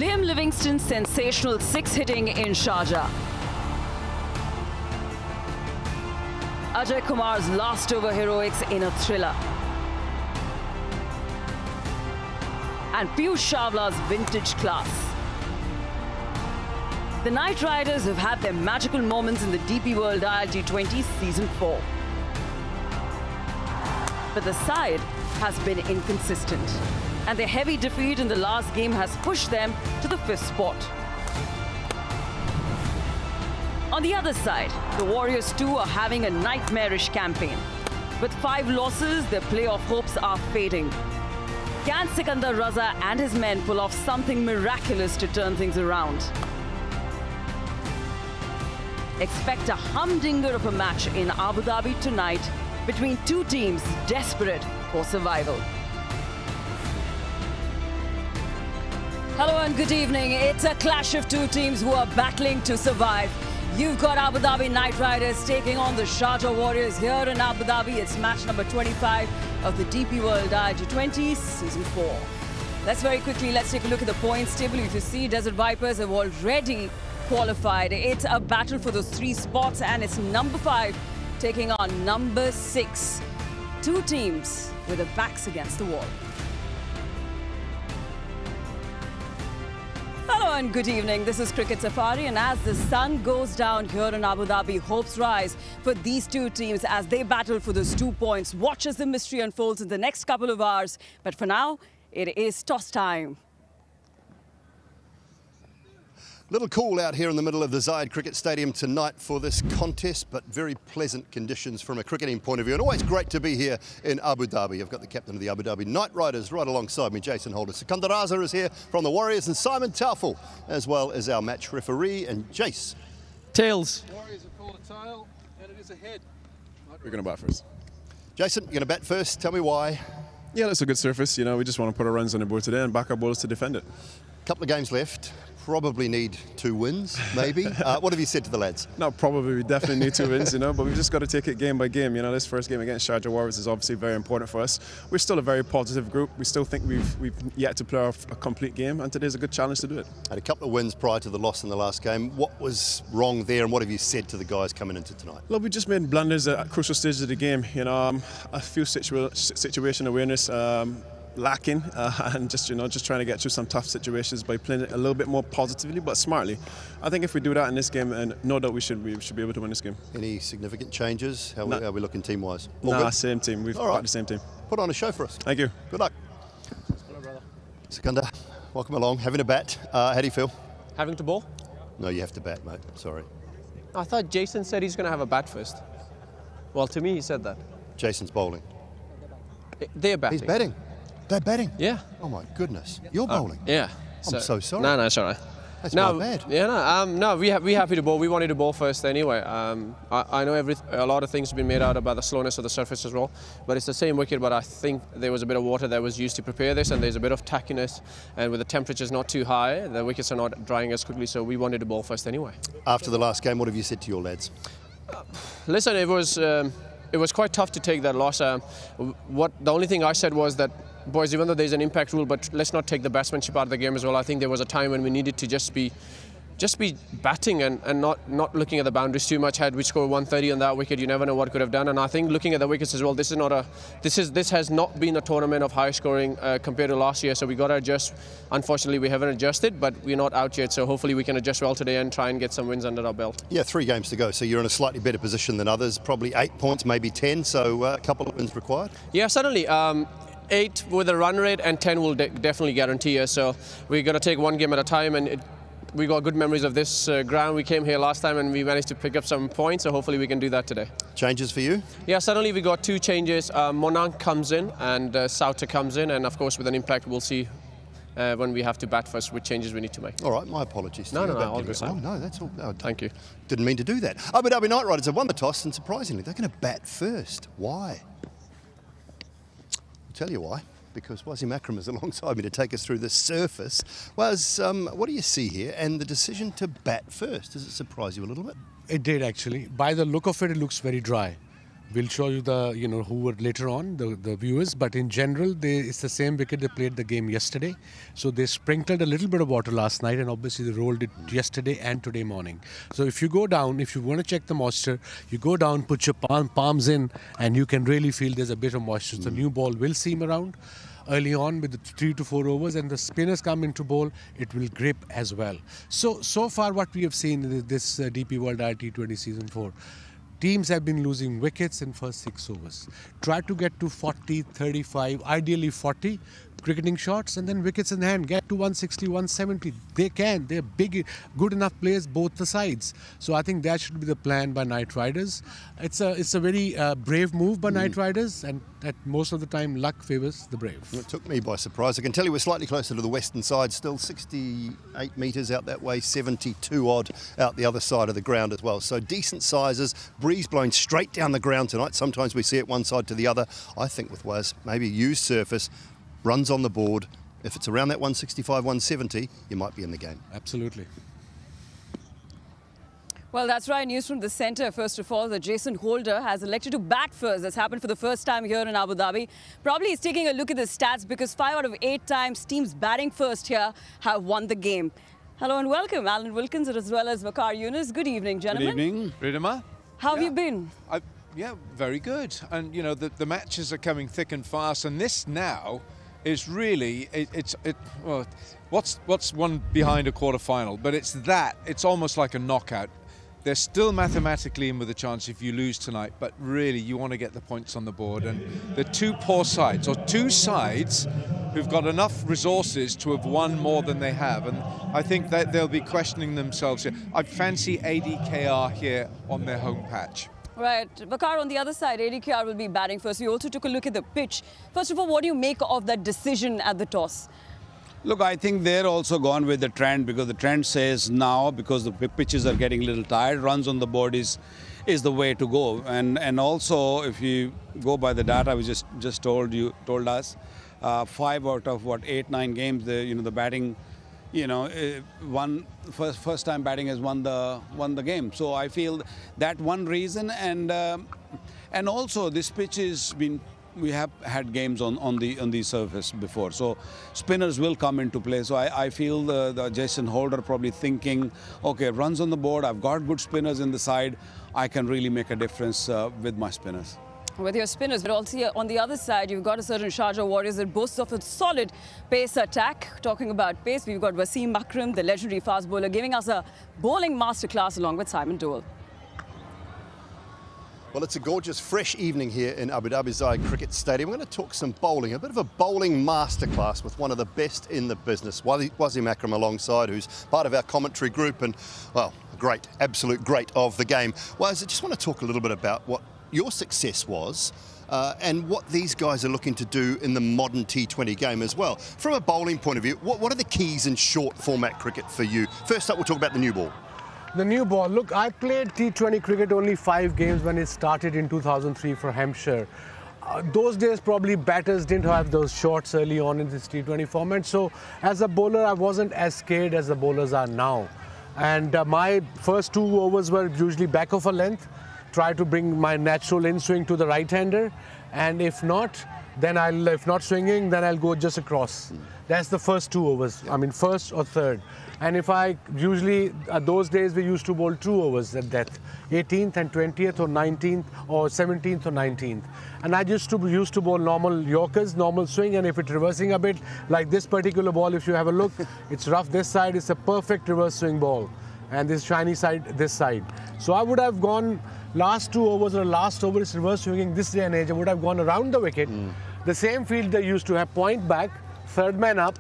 Graham Livingston's sensational six-hitting in Sharjah. Ajay Kumar's last over heroics in a thriller. And Piyush Chawla's vintage class. The Knight Riders have had their magical moments in the DP World ILT20 Season 4. But the side has been inconsistent, and their heavy defeat in the last game has pushed them to the 5th spot. On the other side, the Warriors too are having a nightmarish campaign. With 5 losses, their playoff hopes are fading. Can Sikandar Raza and his men pull off something miraculous to turn things around? Expect a humdinger of a match in Abu Dhabi tonight between two teams desperate for survival. Hello and good evening. It's a clash of two teams who are battling to survive. You've got Abu Dhabi Knight Riders taking on the Sharjah Warriors here in Abu Dhabi. It's match number 25 of the DP World ILT20 Season 4. Let's take a look at the points table. If you see, Desert Vipers have already qualified. It's a battle for those 3 spots, and it's number 5 taking on number 6. Two teams with their backs against the wall. Hello and good evening. This is Cricket Safari, and as the sun goes down here in Abu Dhabi, hopes rise for these two teams as they battle for those 2 points. Watch as the mystery unfolds in the next couple of hours. But for now, it is toss time. Little cool out here in the middle of the Zayed Cricket Stadium tonight for this contest, but very pleasant conditions from a cricketing point of view. And always great to be here in Abu Dhabi. I've got the captain of the Abu Dhabi Knight Riders right alongside me, Jason Holder. Sikandar Raza is here from the Warriors, and Simon Taufel, as well as our match referee. And Jace. Tails. Warriors have called a tail, and it is a head. We're going to bat first. Jason, you're going to bat first. Tell me why. Yeah, that's a good surface. You know, we just want to put our runs on the board today and back our bowlers to defend it. Couple of games left. Probably need 2 wins, maybe. What have you said to the lads? No, probably we definitely need 2 wins, you know, but we've just got to take it game by game. You know, this first game against Sharjah Warriorz is obviously very important for us. We're still a very positive group. We still think we've yet to play off a complete game, and today's a good challenge to do it. Had a couple of wins prior to the loss in the last game. What was wrong there, and what have you said to the guys coming into tonight? Look, we just made blunders at crucial stages of the game. You know, a few situation awareness lacking, and just trying to get through some tough situations by playing it a little bit more positively but smartly. I think if we do that in this game, and no doubt we should be able to win this game. Any significant changes? How are we looking team wise? Nah, same team. We've got the same team. Put on a show for us. Thank you. Good luck. Hello, brother. Sikandar, welcome along. Having a bat. How do you feel? Having to bowl? No, you have to bat, mate. Sorry. I thought Jason said he's going to have a bat first. Well, to me, he said that. Jason's bowling. They're batting. He's batting. They're batting? Yeah. Oh, my goodness. You're bowling? Yeah. I'm so sorry. No, it's all right. That's my bad. Yeah, no, we're happy to bowl. We wanted to bowl first anyway. I know a lot of things have been made out about the slowness of the surface as well, but it's the same wicket, but I think there was a bit of water that was used to prepare this, and there's a bit of tackiness, and with the temperatures not too high, the wickets are not drying as quickly, so we wanted to bowl first anyway. After the last game, what have you said to your lads? Listen, it was quite tough to take that loss. The only thing I said was that, boys, even though there's an impact rule, but let's not take the batsmanship out of the game as well. I think there was a time when we needed to just be batting and not looking at the boundaries too much. Had we scored 130 on that wicket, you never know what could have done. And I think looking at the wickets as well, this has not been a tournament of high scoring compared to last year. So we got to adjust. Unfortunately, we haven't adjusted, but we're not out yet. So hopefully we can adjust well today and try and get some wins under our belt. Yeah, 3 games to go. So you're in a slightly better position than others. Probably 8 points, maybe 10. So a couple of wins required. Yeah, certainly. 8 with a run rate and 10 will definitely guarantee us. So we're going to take one game at a time, and we got good memories of this ground. We came here last time and we managed to pick up some points, so hopefully we can do that today. Changes for you? Yeah, certainly we got 2 changes. Monank comes in and Sauter comes in, and of course with an impact we'll see when we have to bat first which changes we need to make. All right, my apologies. No, all good. Oh, no, that's all. No, thank you. Didn't mean to do that. Abu Dhabi Knight Riders have won the toss, and surprisingly they're going to bat first. Why? I'll tell you why. Because Wasim Akram is alongside me to take us through the surface. Was what do you see here, and the decision to bat first? Does it surprise you a little bit? It did actually. By the look of it, it looks very dry. We'll show you the, who were later on, the viewers. But in general, it's the same wicket they played the game yesterday. So they sprinkled a little bit of water last night, and obviously they rolled it yesterday and today morning. So if you go down, if you want to check the moisture, you go down, put your palms in, and you can really feel there's a bit of moisture. The new ball will seam around early on with the 3 to 4 overs, and the spinners come into bowl, it will grip as well. So far what we have seen in this DP World ILT20 Season 4, teams have been losing wickets in first 6 overs. Try to get to 40, 35, ideally 40 cricketing shots, and then wickets in hand. Get to 160, 170. They can. They're big, good enough players, both the sides. So I think that should be the plan by Knight Riders. It's a very brave move by Knight Riders, and at most of the time, luck favours the brave. It took me by surprise. I can tell you we're slightly closer to the western side, still 68 metres out that way, 72 odd out the other side of the ground as well. So decent sizes, breeze blowing straight down the ground tonight. Sometimes we see it one side to the other. I think with Waz, maybe used surface, runs on the board. If it's around that 165, 170, you might be in the game. Absolutely. Well, that's right. News from the centre. First of all, that Jason Holder has elected to bat first. That's happened for the first time here in Abu Dhabi. Probably he's taking a look at the stats because 5 out of 8 times teams batting first here have won the game. Hello and welcome, Alan Wilkins as well as Waqar Yunus. Good evening, gentlemen. Good evening. Ridhima? How have you been? Yeah, very good. And, you know, the matches are coming thick and fast. And this now is really, well, what's one behind a quarter-final? But it's almost like a knockout. They're still mathematically in with a chance if you lose tonight, but really you want to get the points on the board. And the two poor sides, or two sides who've got enough resources to have won more than they have. And I think that they'll be questioning themselves here. I fancy ADKR here on their home patch. Right. Waqar, on the other side, ADKR will be batting first. We also took a look at the pitch. First of all, what do you make of that decision at the toss? Look, I think they're also gone with the trend, because the trend says now, because the pitches are getting a little tired, runs on the board is the way to go. And also, if you go by the data we just told us, 5 out of 8-9 games, the batting, first time batting has won the game. So I feel that one reason, and also this pitch has been. We have had games on the surface before, so spinners will come into play. So I feel the Jason Holder probably thinking, okay, runs on the board, I've got good spinners in the side, I can really make a difference with my spinners. With your spinners, but also on the other side, you've got a certain Sharjah Warriorz that boasts of a solid pace attack. Talking about pace, we've got Wasim Akram, the legendary fast bowler, giving us a bowling masterclass along with Simon Dowell. Well, it's a gorgeous, fresh evening here in Abu Dhabi Zayed Cricket Stadium. We're going to talk some bowling, a bit of a bowling masterclass with one of the best in the business, Wasim Akram alongside, who's part of our commentary group and, well, a great, absolute great of the game. Well, I just want to talk a little bit about what your success was and what these guys are looking to do in the modern T20 game as well. From a bowling point of view, what are the keys in short format cricket for you? First up, we'll talk about the new ball. The new ball. Look, I played T20 cricket only 5 games when it started in 2003 for Hampshire. Those days, probably batters didn't have those shots early on in this T20 format. So as a bowler, I wasn't as scared as the bowlers are now. And my first 2 overs were usually back of a length. Try to bring my natural in-swing to the right-hander. And if not, then if not swinging, then I'll go just across. That's the first 2 overs. I mean, first or third. And if I usually, those days we used to bowl 2 overs at death, 18th and 20th or 19th or 17th or 19th. And I used to bowl normal Yorkers, normal swing, and if it's reversing a bit, like this particular ball, if you have a look, it's rough this side, it's a perfect reverse swing ball. And this shiny side, this side. So I would have gone last 2 overs or last over is reverse swinging this day and age, I would have gone around the wicket. The same field they used to have, point back, third man up,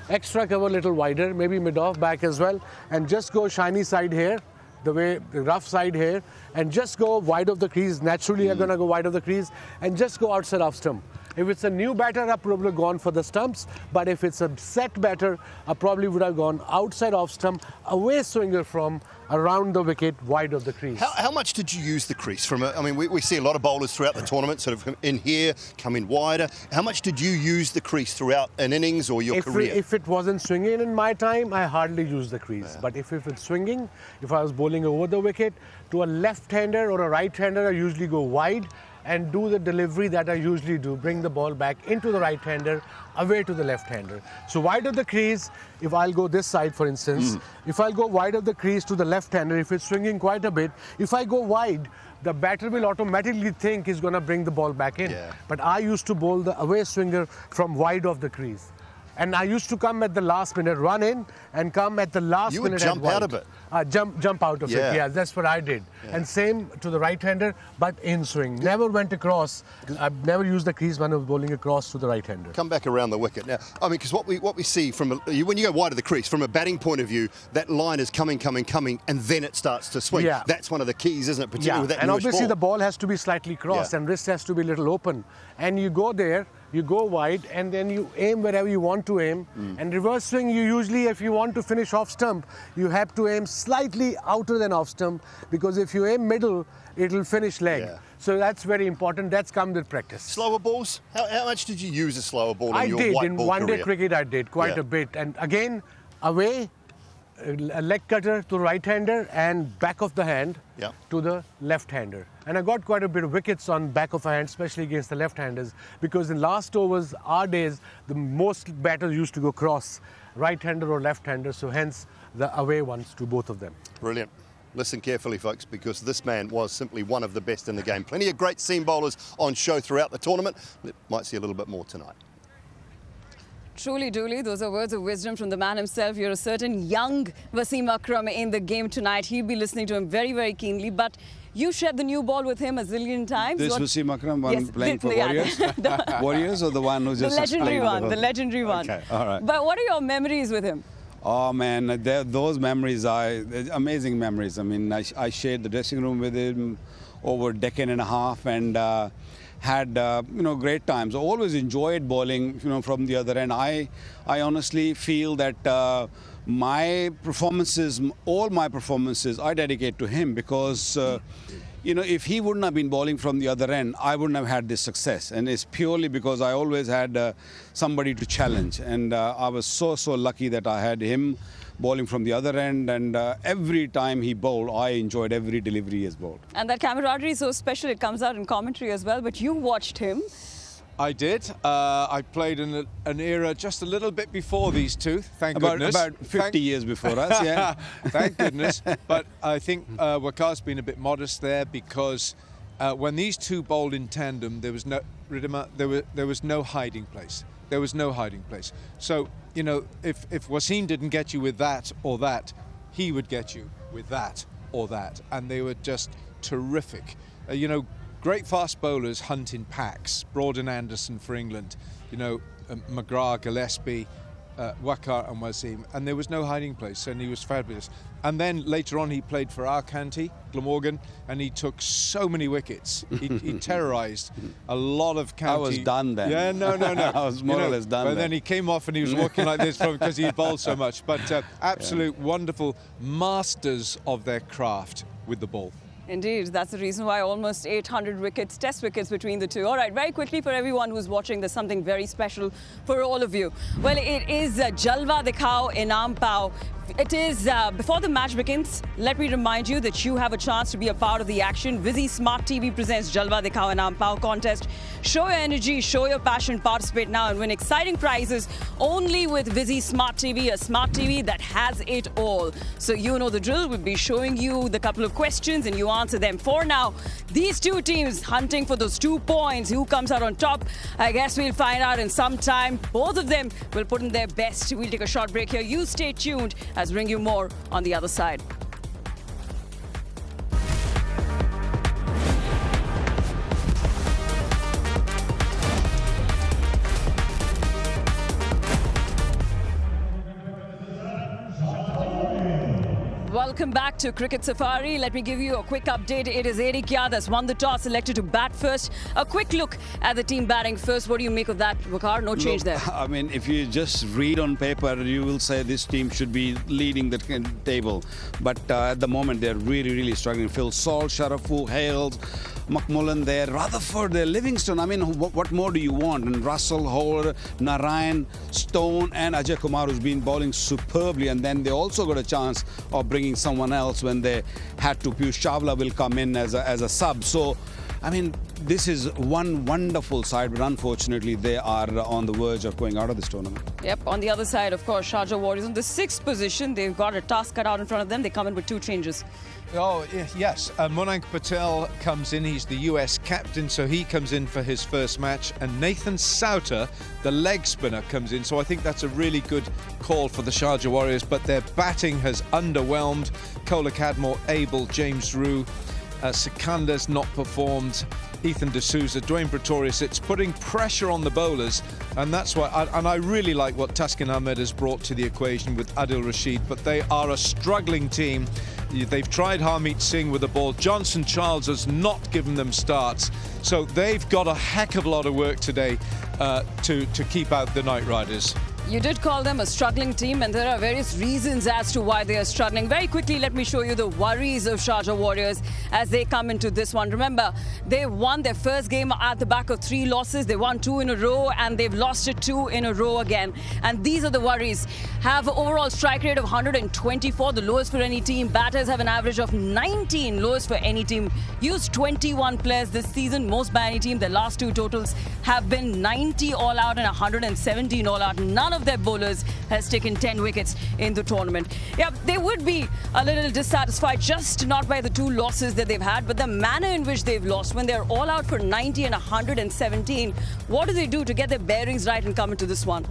extra cover a little wider, maybe mid-off back as well, and just go shiny side here, the rough side here, and just go wide of the crease. Naturally, I'm going to go wide of the crease, and just go outside off stump. If it's a new batter, I probably gone for the stumps, but if it's a set batter, I probably would have gone outside off stump, away swinger from around the wicket, wide of the crease. How much did you use the crease? I mean, we see a lot of bowlers throughout the tournament sort of in here, come in wider. How much did you use the crease throughout an innings or your career? If it wasn't swinging in my time, I hardly used the crease. Yeah. But if it's swinging, if I was bowling over the wicket, to a left-hander or a right-hander, I usually go wide and do the delivery that I usually do, bring the ball back into the right-hander, away to the left-hander. So wide of the crease, if I'll go this side, for instance, if I'll go wide of the crease to the left-hander, if it's swinging quite a bit, if I go wide, the batter will automatically think he's going to bring the ball back in. Yeah. But I used to bowl the away swinger from wide of the crease. And I used to come at the last minute, run in, and come at the last You would minute. jump out of it. Jump out of it, yeah, that's what I did. Yeah. And same to the right-hander, but in swing. Never went across. I've never used the crease when I was bowling across to the right-hander. Come back around the wicket. Now, I mean, because what we see when you go wide of the crease, from a batting point of view, that line is coming, and then it starts to swing. Yeah. That's one of the keys, isn't it? Particularly with that and newish obviously ball. the ball has to be slightly crossed and wrist has to be a little open. And you go there, you go wide, and then you aim wherever you want to aim. And reverse swing, you usually, if you want to finish off stump, you have to aim slightly outer than off stump, because if you aim middle, it'll finish leg. Yeah. So that's very important. That's come with practice. Slower balls? How much did you use a slower ball in your I did. white In ball one-day career? cricket, I did quite a bit. And again, away, a leg cutter to right-hander and back of the hand to the left-hander. And I got quite a bit of wickets on back of a hand, especially against the left-handers, because in last overs, our days, the most batters used to go cross, right-hander or left-hander, so hence the away ones to both of them. Brilliant. Listen carefully, folks, because this man was simply one of the best in the game. Plenty of great seam bowlers on show throughout the tournament. Might see a little bit more tonight. Truly, Dooley, those are words of wisdom from the man himself. You're a certain young Wasim Akram in the game tonight. He'll be listening to him very, very keenly. But you shared the new ball with him a zillion times. This Wasim Akram, one playing for Warriors? Warriors, or the one who just the legendary playing one, the legendary one. Okay, all right. But what are your memories with him? Oh man, those memories are amazing memories. I mean, I shared the dressing room with him over a decade and a half, and had great times. I always enjoyed bowling, from the other end. I honestly feel that my performances, all my performances, I dedicate to him, because if he wouldn't have been bowling from the other end, I wouldn't have had this success. And it's purely because I always had somebody to challenge. And I was so lucky that I had him bowling from the other end, and every time he bowled, I enjoyed every delivery he has bowled. And that camaraderie is so special, it comes out in commentary as well, but you watched him. I did. I played in an era just a little bit before these two, thank goodness. About 50 years before us, yeah. Thank goodness. But I think Waqar's been a bit modest there, because when these two bowled in tandem, there was no hiding place. There was no hiding place. So, if Wasim didn't get you with that or that, he would get you with that or that. And they were just terrific. Great fast bowlers hunt in packs. Broad and Anderson for England, McGrath, Gillespie, Waqar and Wasim, and there was no hiding place, and he was fabulous. And then later on he played for our county, Glamorgan, and he took so many wickets. He terrorised a lot of county. I was done then. Yeah, no. I was more or less done But then. then he came off and he was walking like this because he bowled so much. But absolute wonderful masters of their craft with the ball. Indeed, that's the reason why almost 800 wickets, test wickets between the two. All right, very quickly for everyone who's watching, there's something very special for all of you. Well, it is Jalwa Dikhao Inam Pao. It is, before the match begins, let me remind you that you have a chance to be a part of the action. Visi Smart TV presents Jalwa Dikhao Inam Pao contest. Show your energy, show your passion, participate now and win exciting prizes only with Visi Smart TV, a smart TV that has it all. So you know the drill. We'll be showing you the couple of questions and you answer them. For now, these two teams hunting for those 2 points. Who comes out on top? I guess we'll find out in some time. Both of them will put in their best. We'll take a short break here. You stay tuned as we bring you more on the other side. Welcome back to Cricket Safari. Let me give you a quick update. It is ADKR that's won the toss, selected to bat first. A quick look at the team batting first. What do you make of that, Waqar? No change there. I mean, if you just read on paper, you will say this team should be leading the table. But at the moment, they're really struggling. Phil Salt, Sharafu, Hales, McMullen there, Rutherford there, Livingston. I mean, what more do you want? And Russell, Howard, Narayan, Stone, and Ajay Kumar, who's been bowling superbly. And then they also got a chance of bringing someone else when they had to. Piyush Chawla will come in as a sub. So I mean, this is one wonderful side, but unfortunately they are on the verge of going out of this tournament. Yep, on the other side, of course, Sharjah Warriorz in the 6th position. They've got a task cut out in front of them. They come in with 2 changes. Oh, yes. Monank Patel comes in. He's the US captain, so he comes in for his first match. And Nathan Sauter, the leg spinner, comes in. So I think that's a really good call for the Sharjah Warriorz. But their batting has underwhelmed. Kola Cadmore, Abel, James Rue, Sikander's not performed. Ethan D'Souza, Dwayne Pretorius, it's putting pressure on the bowlers, and that's why. I really like what Taskin Ahmed has brought to the equation with Adil Rashid, but they are a struggling team. They've tried Harmeet Singh with the ball. Johnson Charles has not given them starts, so they've got a heck of a lot of work today to keep out the Knight Riders. You did call them a struggling team, and there are various reasons as to why they are struggling. Very quickly, let me show you the worries of Sharjah Warriorz as they come into this one. Remember, they won their first game at the back of 3 losses. They won 2 in a row, and they've lost it 2 in a row again. And these are the worries. Have an overall strike rate of 124, the lowest for any team. Batters have an average of 19, lowest for any team. Used 21 players this season, most by any team. Their last 2 totals have been 90 all out and 117 all out. None of their bowlers has taken 10 wickets in the tournament. Yeah, they would be a little dissatisfied, just not by the 2 losses that they've had, but the manner in which they've lost. When they're all out for 90 and 117, what do they do to get their bearings right and come into this one?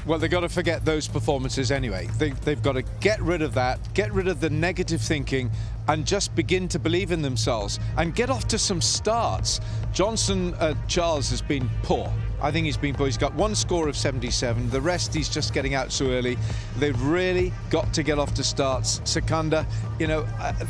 Well, they've got to forget those performances anyway. They've got to get rid of that, get rid of the negative thinking, and just begin to believe in themselves and get off to some starts. Johnson Charles has been poor. I think he's been poor. He's got 1 score of 77. The rest, he's just getting out so early. They've really got to get off to starts. Sikander, you know,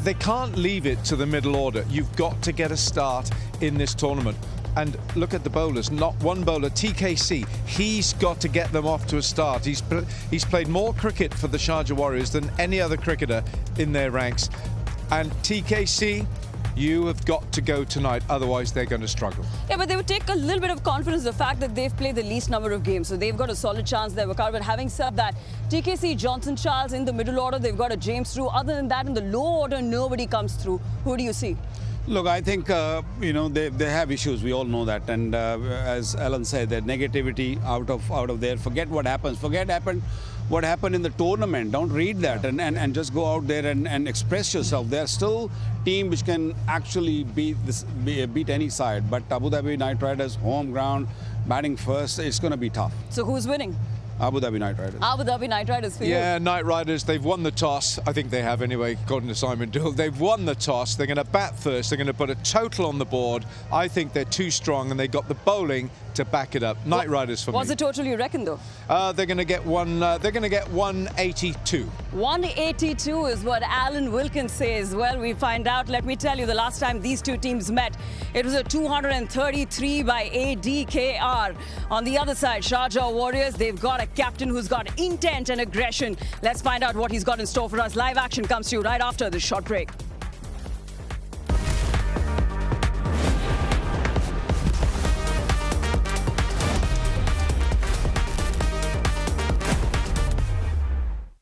they can't leave it to the middle order. You've got to get a start in this tournament. And look at the bowlers, not one bowler, TKC, he's got to get them off to a start. He's played more cricket for the Sharjah Warriorz than any other cricketer in their ranks. And TKC, you have got to go tonight, otherwise they're going to struggle. Yeah, but they would take a little bit of confidence, the fact that they've played the least number of games, so they've got a solid chance there. But having said that, TKC, Johnson Charles in the middle order, they've got a James Rue. Other than that, in the low order, nobody comes through. Who do you see? Look, I think, you know, they have issues. We all know that. And as Alan said, that negativity out of there. Forget what happens. Forget what happened in the tournament. Don't read that and just go out there and express yourself. They're still a team which can actually beat any side. But Abu Dhabi Knight Riders, home ground, batting first, it's going to be tough. So who's winning? Abu Dhabi Knight Riders. Abu Dhabi Knight Riders for you. Yeah, Knight Riders, they've won the toss. I think they have anyway, according to Simon Dool. They've won the toss. They're going to bat first. They're going to put a total on the board. I think they're too strong, and they've got the bowling to back it up. Knight Riders for me. What's the total you reckon, though? They're going to get 182. 182 is what Alan Wilkins says. Well, we find out. Let me tell you, the last time these 2 teams met, it was a 233 by ADKR. On the other side, Sharjah Warriorz, they've got a captain who's got intent and aggression. Let's find out what he's got in store for us. Live action comes to you right after this short break.